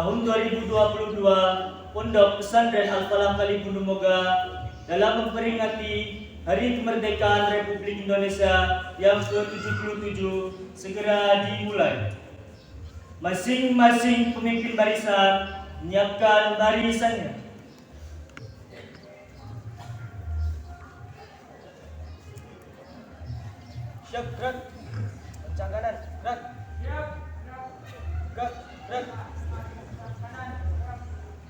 tahun 2022 Pondok Pesantren Al-Falah Kalibundu Moga dalam memperingati Hari Kemerdekaan Republik Indonesia yang ke-77 segera dimulai. Masing-masing pemimpin barisan menyiapkan barisannya. Siap, gerak. Kencang kanan, gerak. Siap. Gerak, gerak.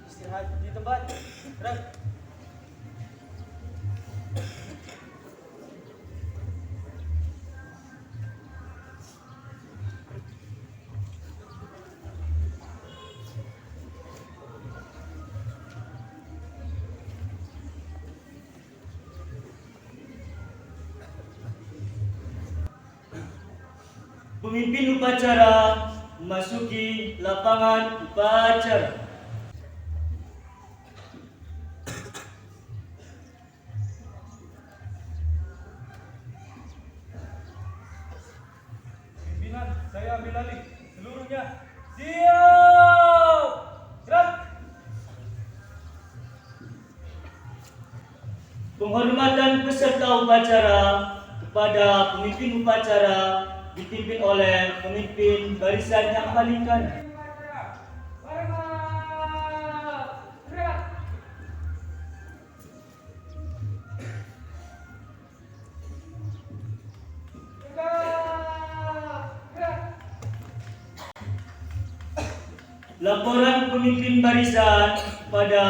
Istirahat di tempat, gerak. Pemimpin upacara memasuki lapangan upacara. Pimpinan, saya ambil alih. Seluruhnya, siap. Gerak. Penghormatan peserta upacara kepada pemimpin upacara dipimpin oleh pemimpin barisan yang paling kanan. Laporan pemimpin barisan pada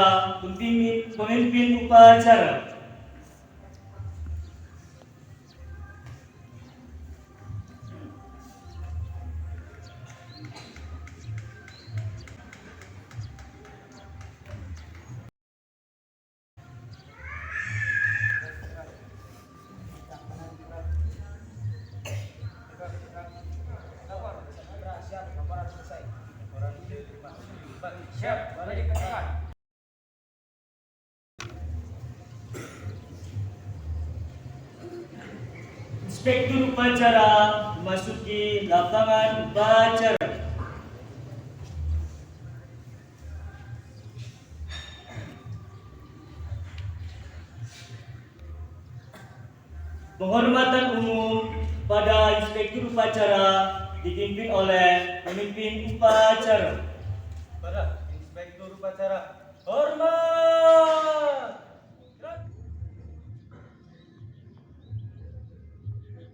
pemimpin upacara. Siap, balik ke depan. Inspektur upacara memasuki lapangan upacara. Penghormatan umum pada inspektur upacara dipimpin oleh pemimpin upacara. Para inspektur upacara, hormat. Gerak.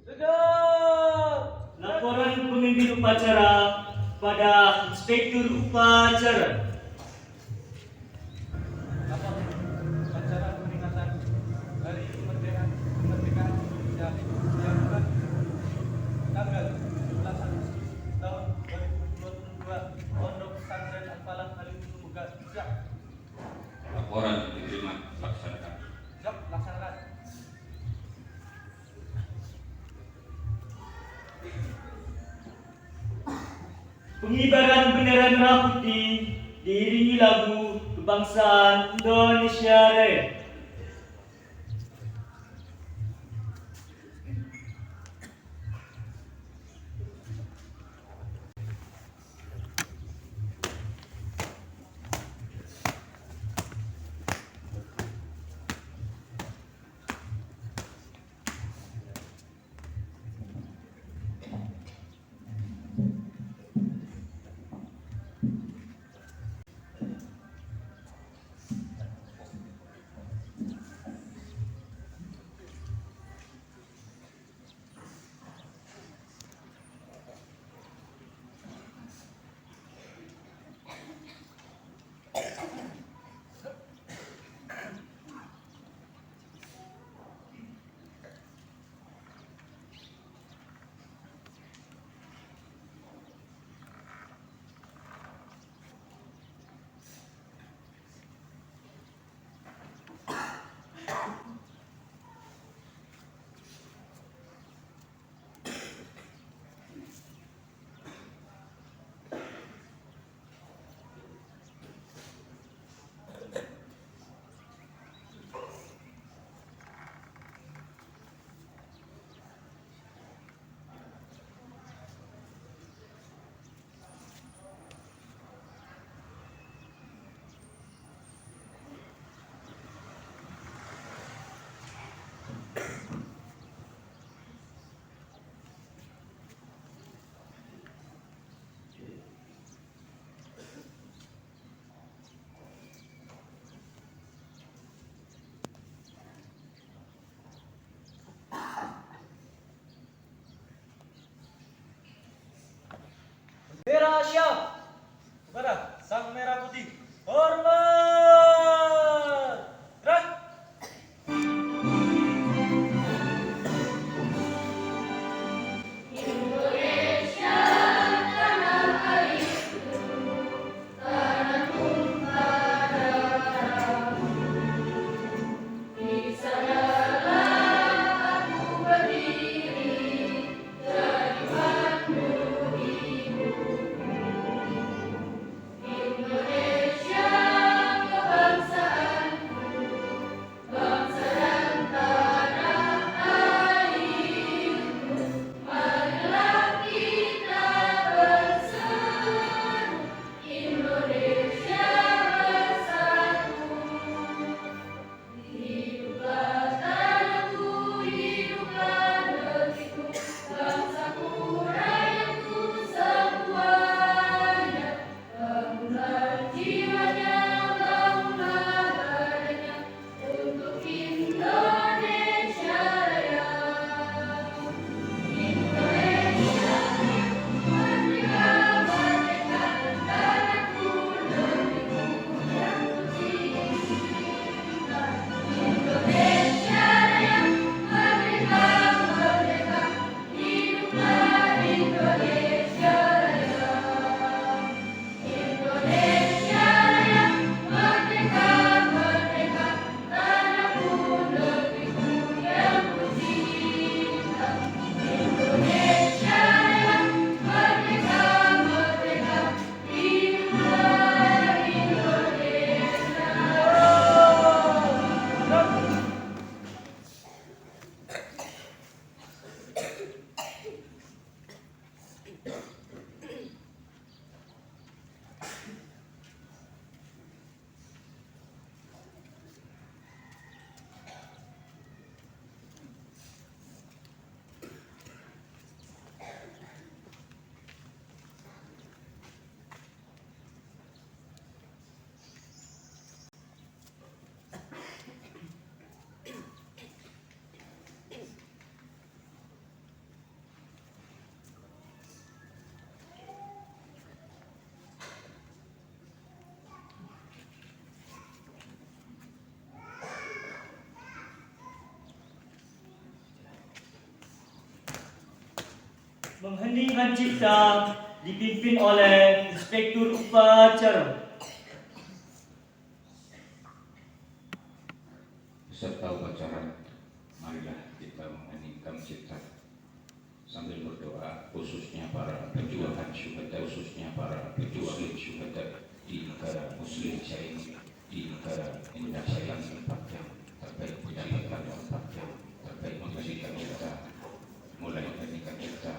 Tegak. Laporan pemimpin upacara pada inspektur upacara. Lapor upacara peringatan Hari Kemerdekaan Indonesia yang ke tanggal 17 Agustus tahun 2022 Pondok Pesantren Al-Falah Kalibundu Moga. Siap. Laporan diterima, laksanakan. Siap, laksanakan. Pengibaran bendera merah putih diiringi lagu kebangsaan Indonesia Raya. Mengheningkan cipta dipimpin oleh Inspektur Upacara. Peserta upacara, marilah kita mengheningkan cipta sambil berdoa, khususnya para pejuang syuhada, khususnya para pejuang syuhada di negara Muslim ini, di negara Indonesia yang terbaik menjadikan kita mulai menjadikan kita.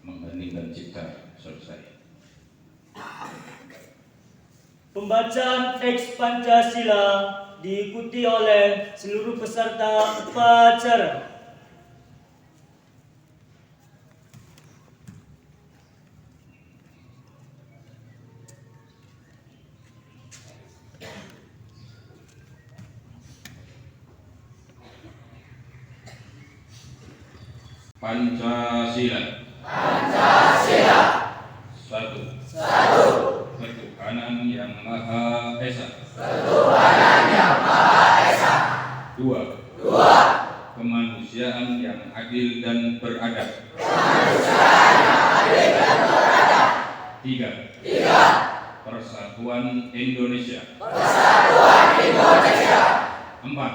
Mengheningkan cipta selesai. Pembacaan teks Pancasila diikuti oleh seluruh peserta upacara. Pancasila. Satu. Ketuhanan yang Maha Esa. Dua. Kemanusiaan yang adil dan beradab. Tiga. Persatuan Indonesia. Empat.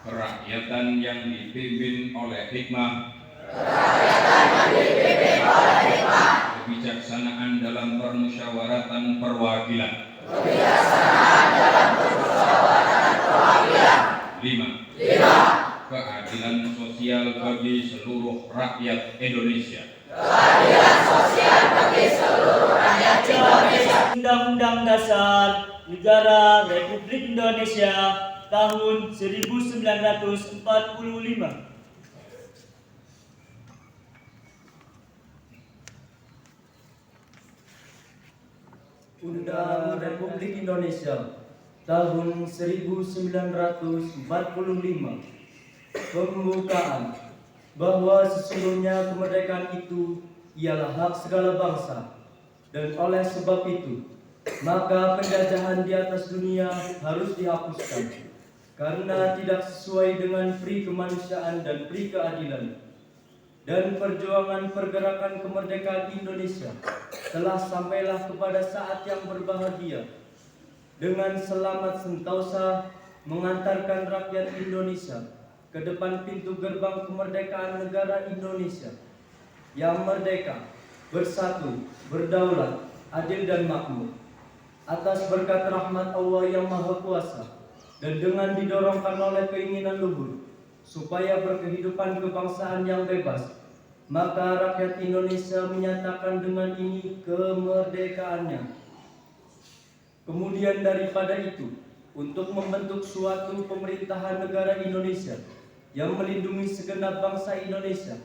Kerakyatan yang dipimpin oleh hikmah. Kebijaksanaan dalam permusyawaratan perwakilan. 5. Keadilan sosial bagi seluruh rakyat Indonesia. Undang-Undang Dasar Negara Republik Indonesia tahun 1945. Undang Republik Indonesia tahun 1945. Pembukaan bahwa sesungguhnya kemerdekaan itu ialah hak segala bangsa, dan oleh sebab itu maka penjajahan di atas dunia harus dihapuskan karena tidak sesuai dengan pri kemanusiaan dan pri keadilan. Dan perjuangan pergerakan kemerdekaan Indonesia telah sampailah kepada saat yang berbahagia dengan selamat sentosa mengantarkan rakyat Indonesia ke depan pintu gerbang kemerdekaan negara Indonesia yang merdeka, bersatu, berdaulat, adil dan makmur atas berkat rahmat Allah yang Maha Kuasa, dan dengan didorongkan oleh keinginan luhur supaya berkehidupan kebangsaan yang bebas, maka rakyat Indonesia menyatakan dengan ini kemerdekaannya. Kemudian daripada itu, untuk membentuk suatu pemerintahan negara Indonesia yang melindungi segenap bangsa Indonesia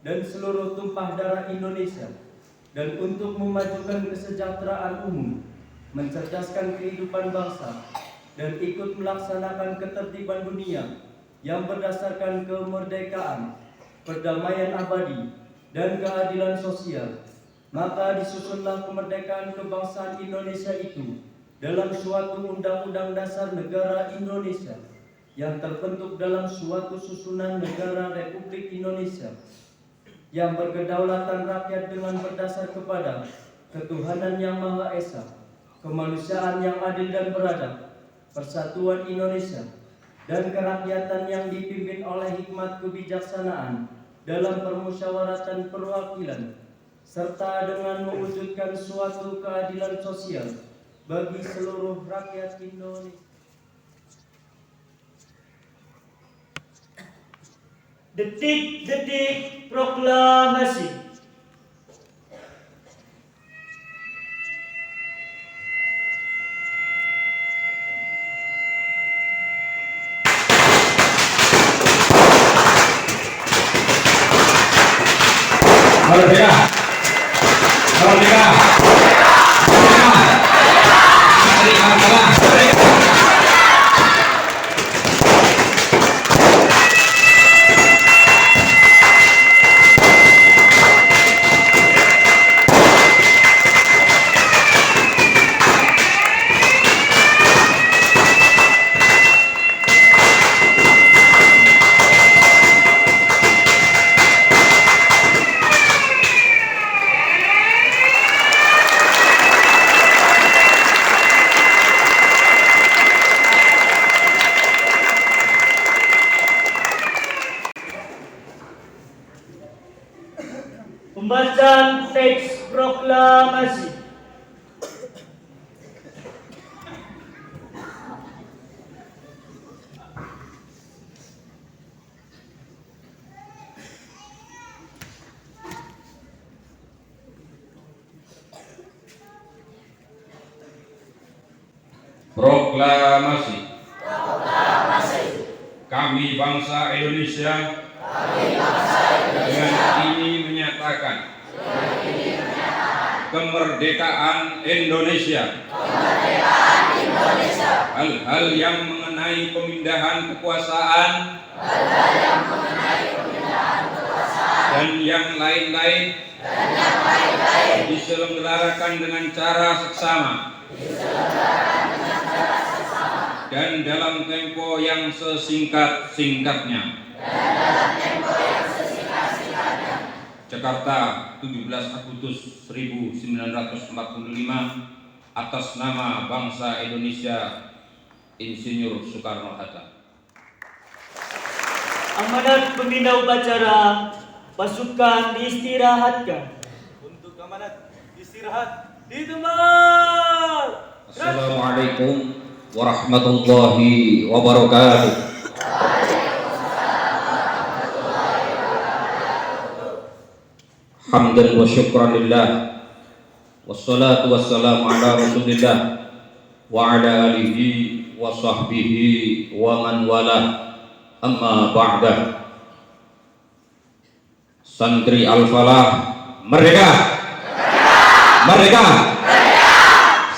dan seluruh tumpah darah Indonesia, dan untuk memajukan kesejahteraan umum, mencerdaskan kehidupan bangsa, dan ikut melaksanakan ketertiban dunia yang berdasarkan kemerdekaan, perdamaian abadi, dan keadilan sosial. Maka disusunlah kemerdekaan kebangsaan Indonesia itu dalam suatu undang-undang dasar negara Indonesia yang terbentuk dalam suatu susunan negara Republik Indonesia yang berkedaulatan rakyat dengan berdasar kepada ketuhanan yang Maha Esa, kemanusiaan yang adil dan beradab, persatuan Indonesia, dan kerakyatan yang dipimpin oleh hikmat kebijaksanaan dalam permusyawaratan perwakilan, serta dengan mewujudkan suatu keadilan sosial bagi seluruh rakyat Indonesia. Detik-detik proklamasi. Merdeka! Merdeka! Merdeka! Hari adalah merdeka! Pembacaan teks proklamasi. Proklamasi. Kami bangsa Indonesia dengan ini menyatakan kemerdekaan Indonesia. Hal-hal yang mengenai pemindahan kekuasaan dan yang lain-lain diselenggarakan dengan cara seksama dan dalam tempo yang sesingkat-singkatnya. Jakarta, 17 Agustus 1945, atas nama bangsa Indonesia, Insinyur Soekarno-Hatta. Amanat pembina upacara, pasukan diistirahatkan. Untuk amanat istirahat di tempat. Assalamualaikum warahmatullahi wabarakatuh. Hamdan wa syukran lillah, wassalatu wassalamu ala rasulillah wa ala alihi wa sahbihi wa man walah, amma ba'dah. Santri Al-Falah, merdeka! Merdeka!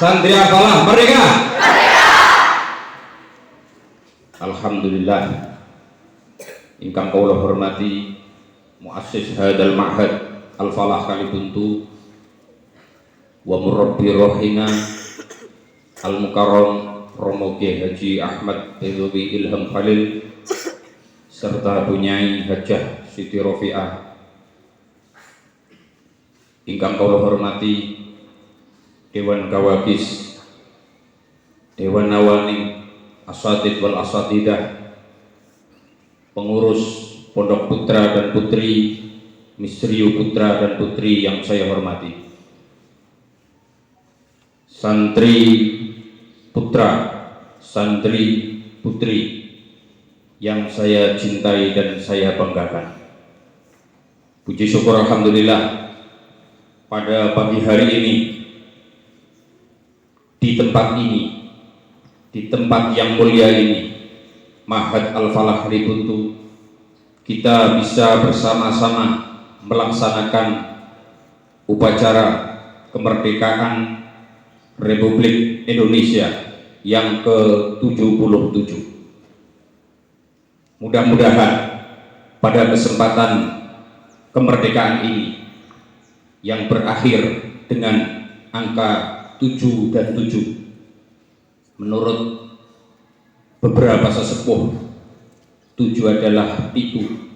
Santri Al-Falah, merdeka! Alhamdulillah, ingkang kula hormati muassis hadal ma'had Al-Falah Kalibuntu wa murabbi rohina Al-Mukarram Romo Kiai Haji Ahmad Ridhowi Ilham Khalil serta Bunyai Hajah Siti Rofi'ah, ingkang kula hormati Dewan Kawakis, Dewan Nawani, Asatid wal Asatidah, pengurus Pondok Putra dan Putri, Misrio Putra dan Putri yang saya hormati, santri putra, santri putri yang saya cintai dan saya banggakan. Puji syukur alhamdulillah, pada pagi hari ini di tempat ini di tempat yang mulia ini, Ma'had Al-Falah Ributu, kita bisa bersama-sama melaksanakan upacara kemerdekaan Republik Indonesia yang ke-77. Mudah-mudahan pada kesempatan kemerdekaan ini yang berakhir dengan angka 7 dan 7, menurut beberapa sesepuh, 7 adalah pitu,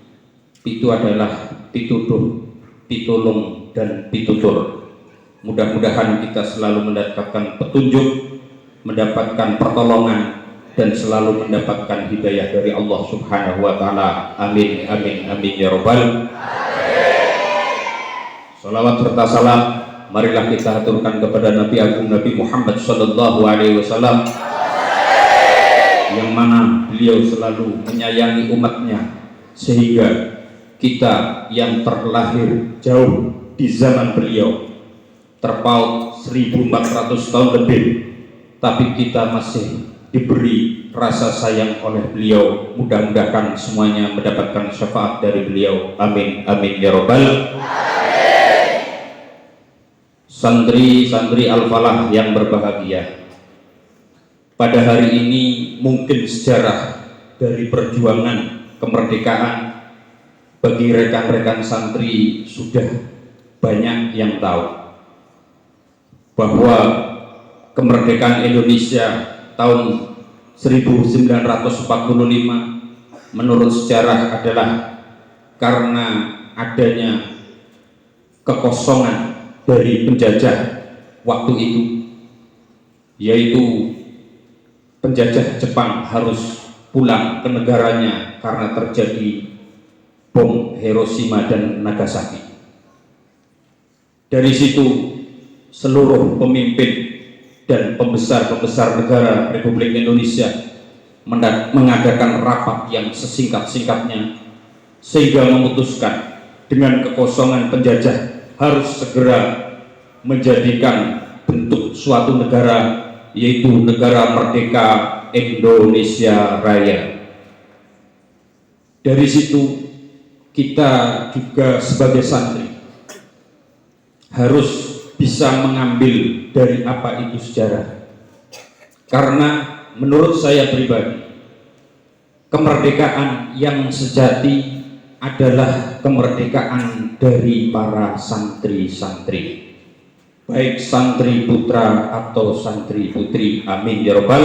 pitu adalah pituduh, pitulung, dan pitutur. Mudah-mudahan kita selalu mendapatkan petunjuk, mendapatkan pertolongan, dan selalu mendapatkan hidayah dari Allah Subhanahu wa Ta'ala. Amin, amin, amin ya Rabbal. Salawat serta salam marilah kita aturkan kepada Nabi Agung Nabi Muhammad Sallallahu Alaihi Wasallam, yang mana beliau selalu menyayangi umatnya, sehingga kita yang terlahir jauh di zaman beliau, terpaut 1400 tahun lebih, tapi kita masih diberi rasa sayang oleh beliau. Mudah-mudahan semuanya mendapatkan syafaat dari beliau. Amin, amin ya Rabbal. Santri-santri Al-Falah yang berbahagia, pada hari ini mungkin sejarah dari perjuangan kemerdekaan bagi rekan-rekan santri sudah banyak yang tahu bahwa kemerdekaan Indonesia tahun 1945 menurut sejarah adalah karena adanya kekosongan dari penjajah waktu itu, yaitu penjajah Jepang harus pulang ke negaranya karena terjadi bom Hiroshima dan Nagasaki. Dari situ seluruh pemimpin dan pembesar-pembesar negara Republik Indonesia mengadakan rapat yang sesingkat-singkatnya, sehingga memutuskan dengan kekosongan penjajah harus segera menjadikan bentuk suatu negara, yaitu negara merdeka Indonesia Raya. Dari situ kita juga sebagai santri harus bisa mengambil dari apa itu sejarah, karena menurut saya pribadi kemerdekaan yang sejati adalah kemerdekaan dari para santri-santri, baik santri putra atau santri putri. Amin ya Rabbal.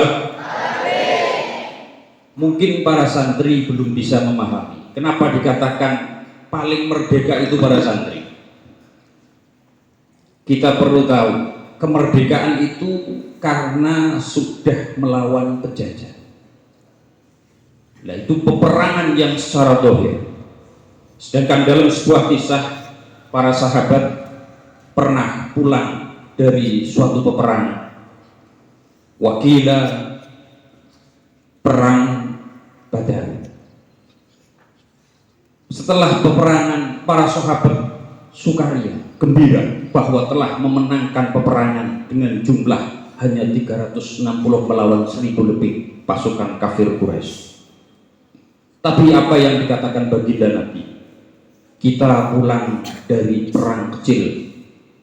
Mungkin para santri belum bisa memahami kenapa dikatakan paling merdeka itu para santri. Kita perlu tahu, kemerdekaan itu karena sudah melawan penjajah. Nah, itu peperangan yang secara dohir. Sedangkan dalam sebuah kisah, para sahabat pernah pulang dari suatu peperangan. Wakila perang Badar. Setelah peperangan, para sahabat sukaria, gembira bahwa telah memenangkan peperangan dengan jumlah hanya 360 melawan 1000 lebih pasukan kafir Quraisy. Tapi apa yang dikatakan baginda Nabi, kita pulang dari perang kecil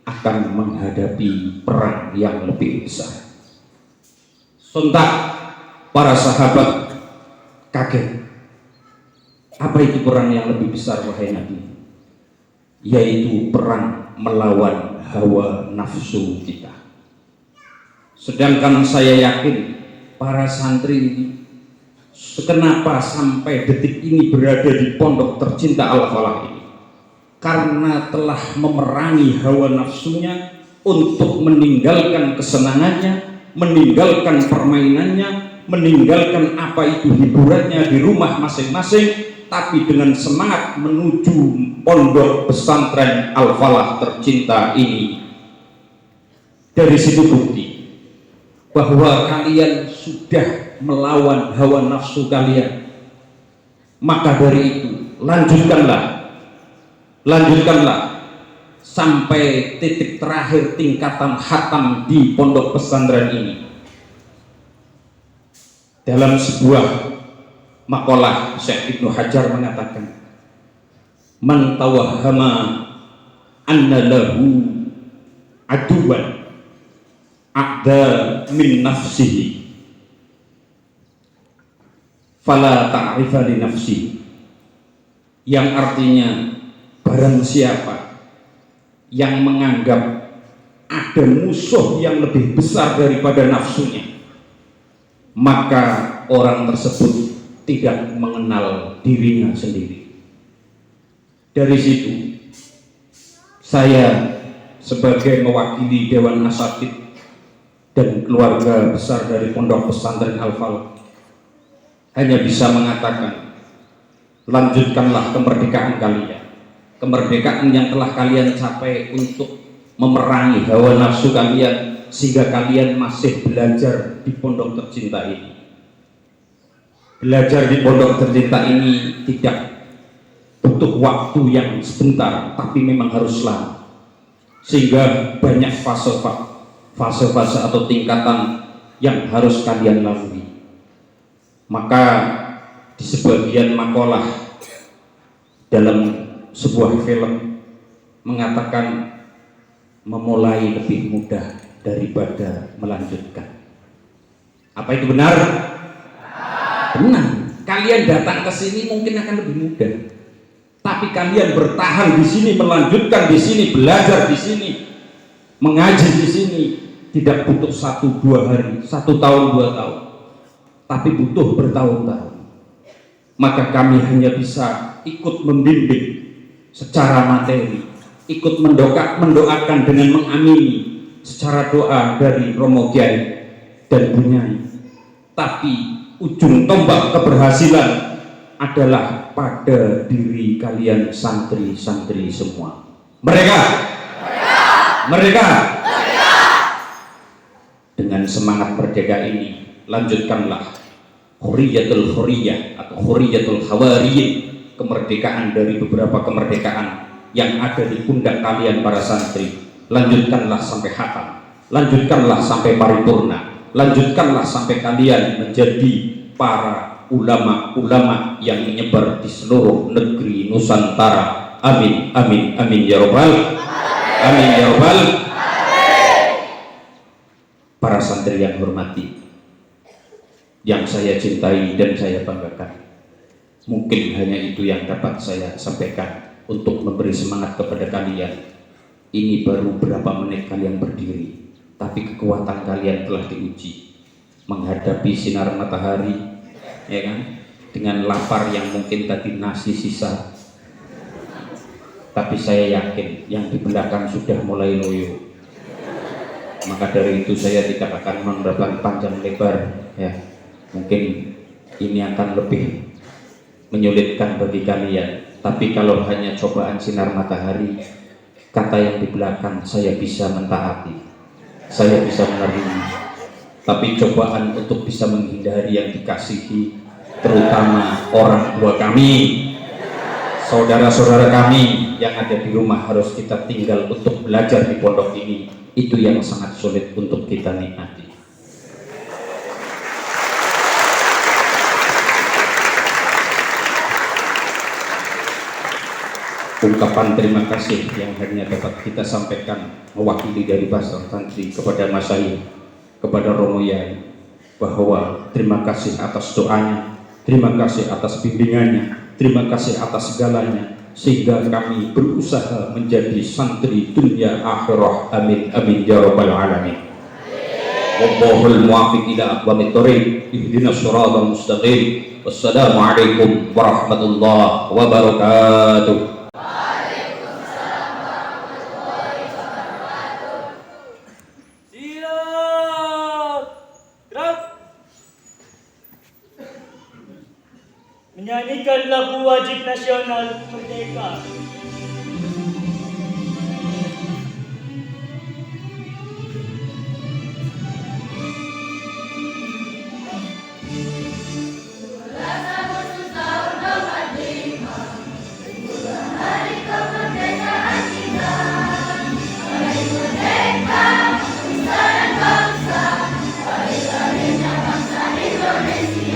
akan menghadapi perang yang lebih besar. Sontak para sahabat kaget. Apa itu perang yang lebih besar wahai Nabi? Yaitu perang melawan hawa nafsu kita. Sedangkan saya yakin para santri ini, kenapa sampai detik ini berada di pondok tercinta Al-Falah ini? Karena telah memerangi hawa nafsunya untuk meninggalkan kesenangannya, meninggalkan permainannya, meninggalkan apa itu hiburannya di rumah masing-masing, tapi dengan semangat menuju pondok pesantren Al-Falah tercinta ini. Dari situ bukti bahwa kalian sudah melawan hawa nafsu kalian. Maka dari itu lanjutkanlah sampai titik terakhir tingkatan khatam di pondok pesantren ini. Dalam sebuah makalah Syekh Ibnu Hajar mengatakan, man tawahhama anna lahu aduwan a'da min nafsihi fala ta'rifa li nafsihi, yang artinya barang siapa yang menganggap ada musuh yang lebih besar daripada nafsunya, maka orang tersebut tidak mengenal dirinya sendiri. Dari situ saya sebagai mewakili Dewan Asatidz dan keluarga besar dari Pondok Pesantren Al-Falaq hanya bisa mengatakan, lanjutkanlah kemerdekaan kalian, kemerdekaan yang telah kalian capai untuk memerangi hawa nafsu kalian, sehingga kalian masih belajar di pondok tercinta ini. Belajar di pondok tercinta ini tidak butuh waktu yang sebentar, tapi memang harus lama, sehingga banyak fase-fase atau tingkatan yang harus kalian lalui. Maka di sebagian makalah dalam sebuah film mengatakan memulai lebih mudah daripada melanjutkan. Apa itu benar? Benar. Kalian datang ke sini mungkin akan lebih mudah, tapi kalian bertahan di sini, melanjutkan di sini, belajar di sini, mengaji di sini, tidak butuh 1-2 hari, 1 tahun 2 tahun, tapi butuh bertahun-tahun. Maka kami hanya bisa ikut membimbing secara materi, ikut mendoakan dengan mengamini secara doa dari Romo Kiai dan Bunyai. Tapi ujung tombak keberhasilan adalah pada diri kalian santri-santri semua. Mereka dengan semangat merdeka ini, lanjutkanlah hurriyatul hurriyah atau hurriyatul hawariyin, kemerdekaan dari beberapa kemerdekaan yang ada di pundak kalian para santri. Lanjutkanlah sampai khatam, lanjutkanlah sampai paripurna, lanjutkanlah sampai kalian menjadi para ulama-ulama yang menyebar di seluruh negeri Nusantara. Amin, amin, amin ya robbal, amin ya robbal. Para santri yang hormati, yang saya cintai dan saya banggakan, mungkin hanya itu yang dapat saya sampaikan untuk memberi semangat kepada kalian. Ini baru berapa menit kalian berdiri, tapi kekuatan kalian telah diuji menghadapi sinar matahari, ya kan? Dengan lapar yang mungkin tadi nasi sisa, tapi saya yakin yang di belakang sudah mulai loyo. Maka dari itu saya tidak akan menerapkan panjang lebar, ya. Mungkin ini akan lebih menyulitkan bagi kalian, tapi kalau hanya cobaan sinar matahari, kata yang di belakang saya bisa mentaati, saya bisa menerima. Tapi cobaan untuk bisa menghindari yang dikasihi, terutama orang tua kami, saudara-saudara kami yang ada di rumah harus kita tinggal untuk belajar di pondok ini, itu yang sangat sulit untuk kita nikmati. Ungkapan terima kasih yang hanya dapat kita sampaikan mewakili dari Basar Santri kepada Mas Syahid, kepada Romo Yai, bahwa terima kasih atas doanya, terima kasih atas bimbingannya, terima kasih atas segalanya, sehingga kami berusaha menjadi santri dunia akhirah. Amin, amin ya rabbal alamin. Wallahul muwaffiq ila aqwamit thoriq, ihdinas siratal mustaqim. Wassalamualaikum warahmatullahi wabarakatuh. Menyanyikan lagu wajib nasional merdeka. Indonesia.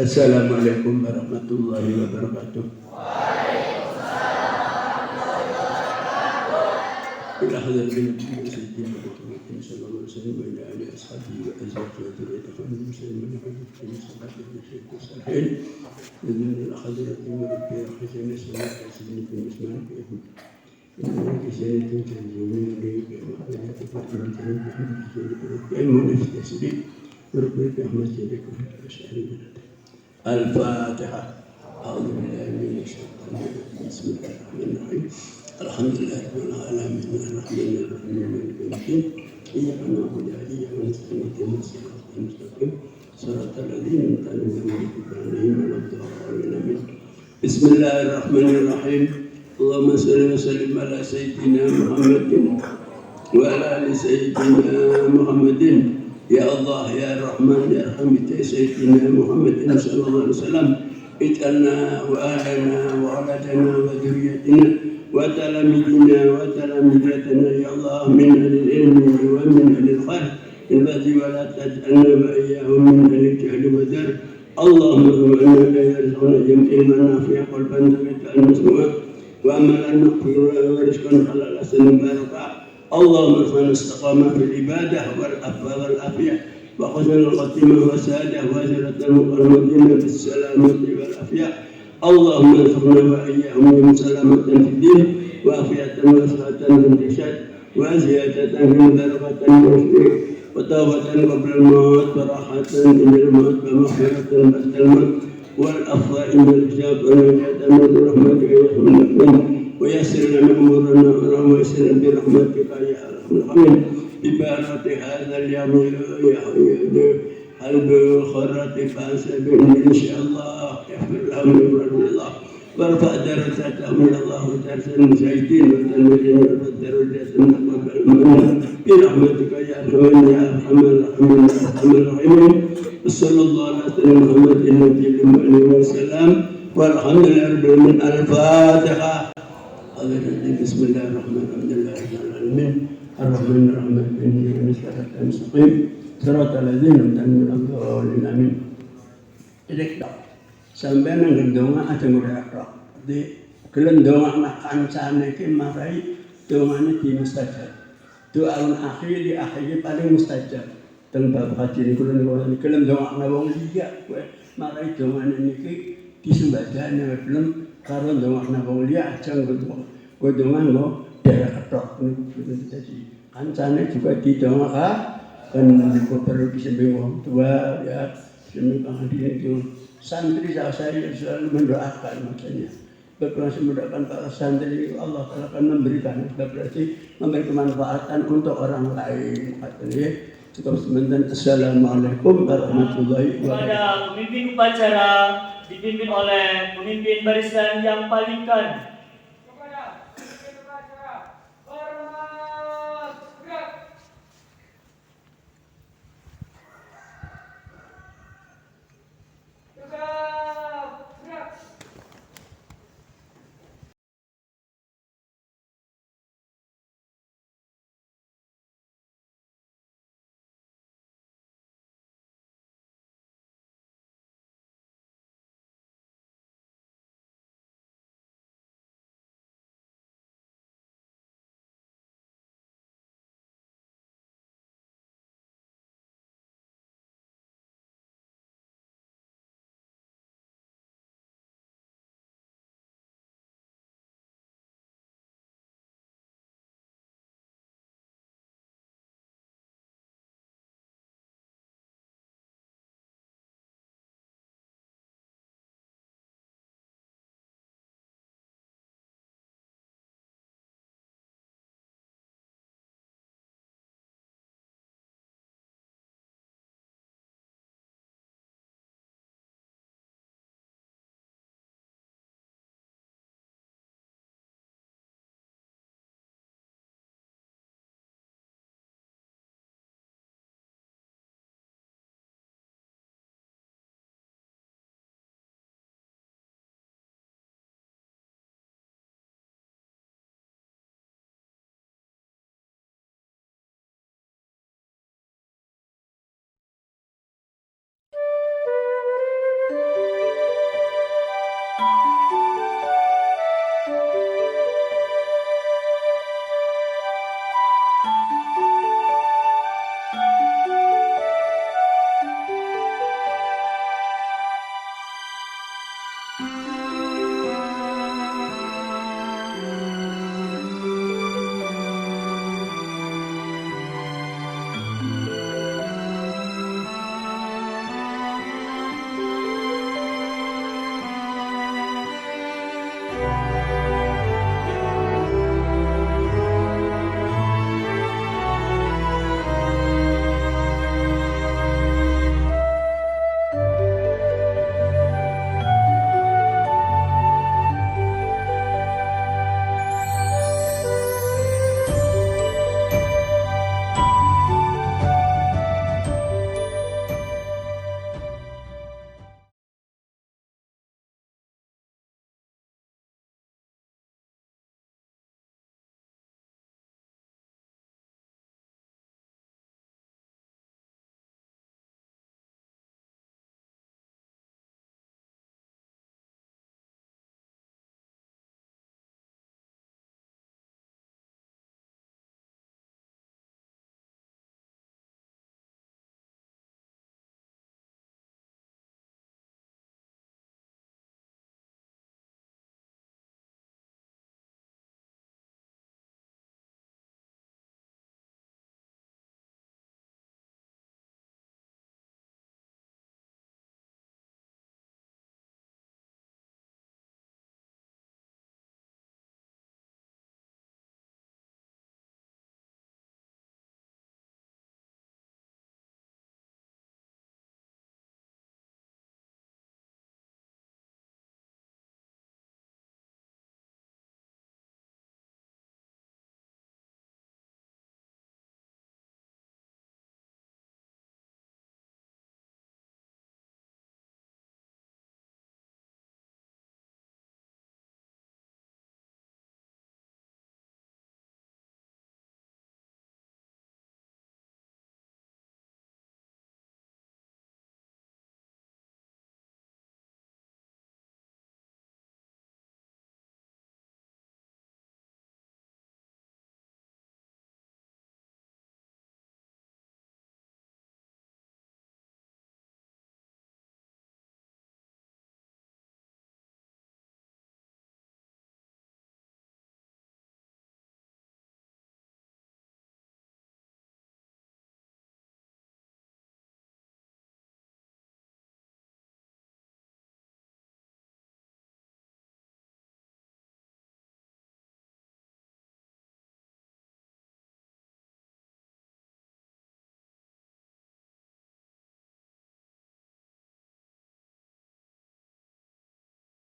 Assalamualaikum warahmatullahi wabarakatuh. إلى حضرة النبي سيدنا محمد صلى الله عليه وسلم وإلى آله وأصحابه وأزواجه وذريته المسلمين وعلى الصلاة والسلام والصالحين الذين حضرت مربي حسين السماء سيدنا بن عثمان بن إنه كسنة تنزلون إليك وحياة فترة المنافق تسليم وربي بأحمد سيدك وشعري الفاتحة. أعوذ بالله من الشيطان الرجيم بسم الله الرحمن الرحيم الحمد لله رب العالمين الرحمن الرحيم مالك يوم الدين إياك نعبد وإياك نستعين اهدنا الصراط المستقيم صراط الذين أنعمت عليهم غير المغضوب عليهم. بسم الله الرحمن الرحيم اللهم صل وسلم على سيدنا محمد وعلى آل سيدنا محمد. يا الله يا الرحمن يا رحيم سيدنا محمد صلى الله عليه وسلم اجعلنا وأهلنا وأولادنا وذريتنا وتلاميذنا وتلاميذاتنا يا الله من أهل العلم ومن أهل الخير الذي ولا تجعلنا وإياهم من أهل الجهل والدر. اللهم ارزقنا لا يرزقنا علما نافعا قلبا ثابتا مسموعا وعملا مغفورا ورزقا حلالا مباركا. اللهم ارزقنا الاستقامة في العبادة والعفو والعافية وحسن الخاتمة والسعادة وأجرة المقربين بالسلامة والعافية. اللهم ارزقنا وإياهم من سلامة في الدين وعافية وصحة في الجسد وزيادة في درجة المسلم وتوبة قبل الموت وراحة عند الموت ومغفرة بعد الموت والعفو عند الحساب ونجاة من رحمتك يا ارحم الراحمين ويسر لنا امورنا ويسر برحمتك يا ارحم الراحمين ببركة هذا اليوم يا قلب خرت فاسبهم ان شاء الله يغفر لهم ويرحم الله وارفع درجاتهم الى الله ودرجة المجاهدين والتلميذين والدرجات المقبل منا برحمتك يا ارحم الراحمين. صلى الله على سيدنا محمد النبي عليه وسلم والحمد لله رب العالمين. الفاتحة. بسم الله الرحمن الرحيم الحمد لله رب العالمين الرحمن الرحيم إني صراط المستقيم صراط الذين أنعمت عليهم آمين. Jadi sampai nang ndonga ada ngurek. Di gelem ndonga kancane iki marai dongane di mustajab. Doaun akhir di akhir paling mustajab. Teng bab haji niku niku gelem ndongakna wong liya kowe marai dongane niki disembadane gelem karo ndongakna wong liya aja kowe ndongakno daerah ketok niku jadi kancane juga didongakkan kan niku perlu disembah wong tua ya sembah hadirin itu santri saya selalu mendoakan makanya berproses mendoakan para santri Allah Taala akan memberikan berarti memberi kemanfaatan untuk orang lain katanya. Cukup sebentar. Assalamualaikum warahmatullahi wabarakatuh. Pada pemimpin upacara dipimpin oleh pemimpin barisan yang paling kan